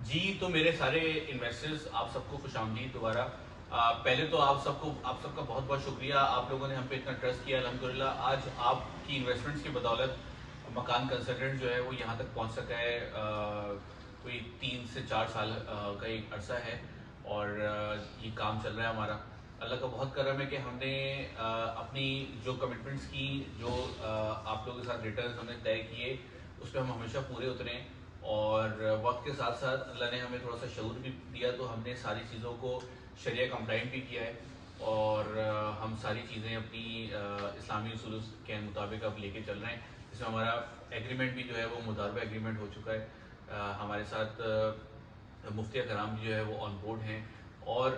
جی تو میرے سارے انویسٹرز آپ سب کو خوش آمدید دوبارہ. پہلے تو آپ سب کا بہت بہت شکریہ. آپ لوگوں نے ہم پہ اتنا ٹرسٹ کیا. الحمدللہ آج آپ کی انویسٹمنٹس کی بدولت مکان کنسلٹنٹ جو ہے وہ یہاں تک پہنچ سکا ہے. کوئی 3 سے 4 سال کا ایک عرصہ ہے اور یہ کام چل رہا ہے ہمارا. اللہ کا بہت کرم ہے کہ ہم نے اپنی جو کمٹمنٹس کی, جو آپ لوگوں کے ساتھ ریٹرنز ہم نے طے کیے, اس پہ ہم ہمیشہ پورے اترے ہیں. اور وقت کے ساتھ ساتھ اللہ نے ہمیں تھوڑا سا شعور بھی دیا تو ہم نے ساری چیزوں کو شریعہ کمپلائنٹ بھی کیا ہے اور ہم ساری چیزیں اپنی اسلامی اصول کے مطابق اب لے کے چل رہے ہیں. جس میں ہمارا ایگریمنٹ بھی جو ہے وہ مضاربہ ایگریمنٹ ہو چکا ہے. ہمارے ساتھ مفتی کرام جو ہے وہ آن بورڈ ہیں اور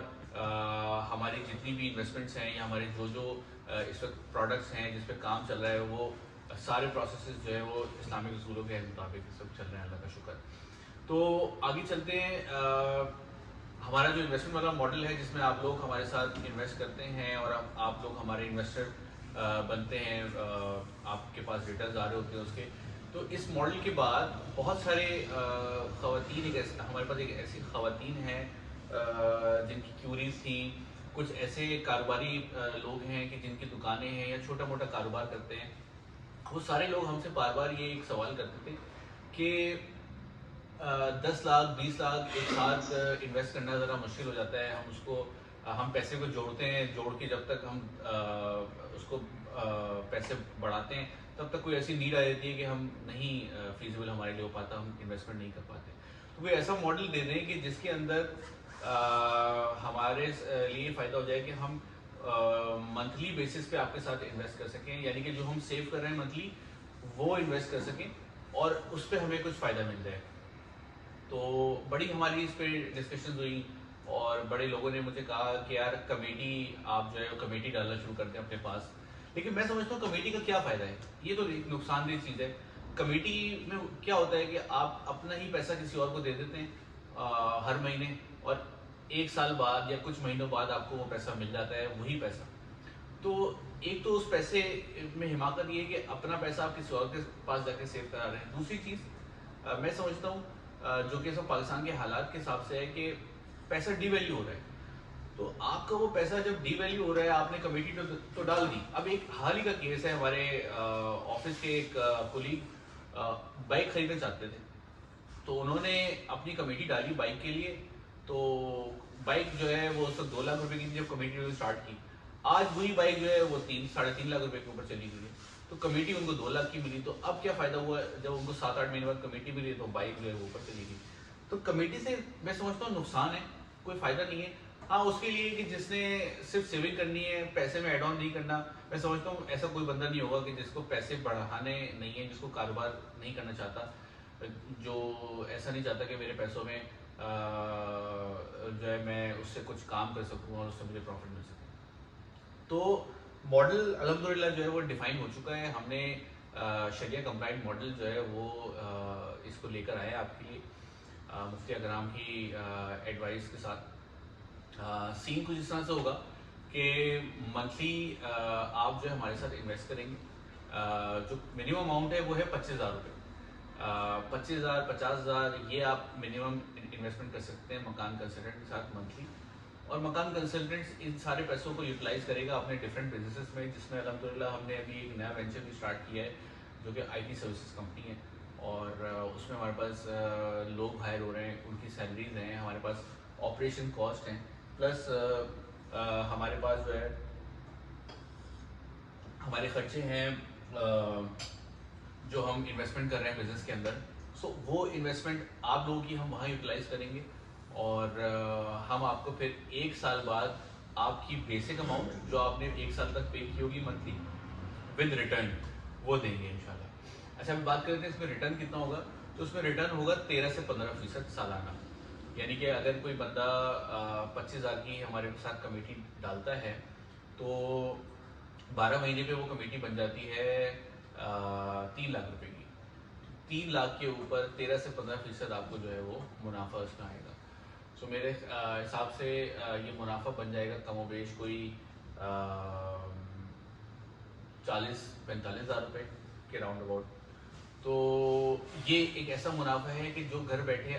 ہماری جتنی بھی انویسٹمنٹس ہیں یا ہمارے جو اس وقت پروڈکٹس ہیں جس پہ کام چل رہا ہے وہ سارے پروسیسز جو ہے وہ اسلامک اصولوں کے مطابق سب چل رہے ہیں. اللہ کا شکر. تو آگے چلتے ہیں. ہمارا جو انویسٹمنٹ والا ماڈل ہے جس میں آپ لوگ ہمارے ساتھ انویسٹ کرتے ہیں اور آپ لوگ ہمارے انویسٹر بنتے ہیں, آپ کے پاس ریٹرنز آ رہے ہوتے ہیں اس کے. تو اس ماڈل کے بعد بہت سارے خواتین ہمارے پاس ایک ایسی خواتین ہیں جن کی کیوریز تھیں. کچھ ایسے کاروباری لوگ ہیں کہ جن کی دکانیں ہیں یا چھوٹا موٹا کاروبار کرتے ہیں. وہ سارے لوگ ہم سے بار بار یہ ایک سوال کرتے تھے کہ 10 لاکھ 20 لاکھ ایک ساتھ انویسٹ کرنا ذرا مشکل ہو جاتا ہے. ہم پیسے کو جوڑتے ہیں, جوڑ کے جب تک ہم اس کو پیسے بڑھاتے ہیں تب تک کوئی ایسی نیڈ آ جاتی ہے کہ ہم نہیں فیزیبل ہمارے لیے ہو پاتا, ہم انویسٹمنٹ نہیں کر پاتے. تو کوئی ایسا ماڈل دے دیں کہ جس کے اندر ہمارے لیے فائدہ ہو جائے کہ ہم منتھلی بیسس پہ آپ کے ساتھ انویسٹ کر سکیں, یعنی کہ جو ہم سیو کر رہے ہیں منتھلی وہ انویسٹ کر سکیں اور اس پہ ہمیں کچھ فائدہ مل جائے. تو بڑی ہماری اس پہ ڈسکشنز ہوئی اور بڑے لوگوں نے مجھے کہا کہ یار کمیٹی آپ جو ہے کمیٹی ڈالنا شروع کرتے ہیں اپنے پاس. لیکن میں سمجھتا ہوں کمیٹی کا کیا فائدہ ہے, یہ تو ایک نقصان دہ چیز ہے. کمیٹی میں کیا ہوتا ہے کہ آپ اپنا ہی پیسہ کسی اور کو دے دیتے ہیں ہر مہینے, اور 1 سال بعد یا کچھ مہینوں بعد آپ کو وہ پیسہ مل جاتا ہے, وہی پیسہ. تو ایک تو اس پیسے میں حماقت یہ ہے کہ اپنا پیسہ آپ کسی اور کے پاس جا کے سیو کرا رہے ہیں. دوسری چیز میں سمجھتا ہوں جو کہ سب پاکستان کے حالات کے حساب سے ہے کہ پیسہ ڈی ویلیو ہو رہا ہے. تو آپ کا وہ پیسہ جب ڈی ویلیو ہو رہا ہے, آپ نے کمیٹی تو ڈال دی. اب ایک حال ہی کا کیس ہے, ہمارے آفس کے ایک کولیگ بائک خریدنا چاہتے تھے تو انہوں نے اپنی کمیٹی ڈالی بائک کے لیے. تو بائک جو ہے وہ اس وقت 2 لاکھ روپے کی جب کمیٹی نے اسٹارٹ کی, آج وہی بائک جو ہے وہ 3-3.5 لاکھ روپے کے اوپر چلی گئی ہے. تو کمیٹی ان کو 2 لاکھ کی ملی. تو اب کیا فائدہ ہوا جب ان کو 7-8 مہینے بعد کمیٹی ملی تو بائک جو ہے وہ اوپر چلی گئی. تو کمیٹی سے میں سمجھتا ہوں نقصان ہے, کوئی فائدہ نہیں ہے. ہاں اس کے لیے کہ جس نے صرف سیونگ کرنی ہے, پیسے میں ایڈ آن نہیں کرنا, میں سمجھتا ہوں ایسا کوئی بندہ نہیں ہوگا کہ جس کو پیسے بڑھانے نہیں ہیں, جس کو کاروبار نہیں کرنا چاہتا, جو ایسا نہیں چاہتا کہ میرے پیسوں میں جو ہے میں اس سے کچھ کام کر سکوں اور اس سے مجھے پروفٹ مل سکے. تو ماڈل الحمدللہ جو ہے وہ ڈیفائن ہو چکا ہے. ہم نے شریعہ کمپلائنٹ ماڈل جو ہے وہ اس کو لے کر آئے آپ کے لیے مفتی اکرام کی ایڈوائس کے ساتھ. سین کچھ اس طرح سے ہوگا کہ منتھلی آپ جو ہے ہمارے ساتھ انویسٹ کریں گے. جو منیمم اماؤنٹ ہے وہ ہے 25,000 روپے. 25,000 50,000 یہ آپ منیمم انویسٹمنٹ کر سکتے ہیں مکان کنسلٹنٹ کے ساتھ منتھلی. اور مکان کنسلٹنٹس ان سارے پیسوں کو یوٹیلائز کرے گا اپنے ڈفرینٹ بزنسز میں, جس میں الحمدللہ ہم نے ابھی ایک نیا وینچر بھی اسٹارٹ کیا ہے جو کہ IT سروسز کمپنی ہے. اور اس میں ہمارے پاس لوگ ہائر ہو رہے ہیں, ان کی سیلریز ہیں, ہمارے پاس آپریشن کاسٹ ہیں, پلس ہمارے پاس جو ہے ہمارے خرچے ہیں جو ہم انویسٹمنٹ کر رہے ہیں بزنس کے اندر. سو وہ انویسٹمنٹ آپ لوگوں کی ہم وہاں یوٹیلائز کریں گے اور ہم آپ کو پھر 1 سال بعد آپ کی بیسک اماؤنٹ جو آپ نے 1 سال تک پے کی ہوگی منتھلی ود ریٹرن وہ دیں گے انشاءاللہ. اچھا ہم بات کرتے ہیں اس میں ریٹرن کتنا ہوگا. تو اس میں ریٹرن ہوگا 13 سے 15% سالانہ. یعنی کہ اگر کوئی بندہ 25,000 کی ہمارے ساتھ کمیٹی ڈالتا ہے تو 12 مہینے پہ وہ کمیٹی بن جاتی ہے 3 لاکھ روپے کی. 3 لاکھ کے اوپر 13 سے 15% آپ کو جو ہے وہ منافع اس میں آئے گا. سو میرے حساب سے یہ منافع بن جائے گا کم و بیش کوئی 40-45 ہزار روپے کے راؤنڈ اباؤٹ. تو یہ ایک ایسا منافع ہے کہ جو گھر بیٹھے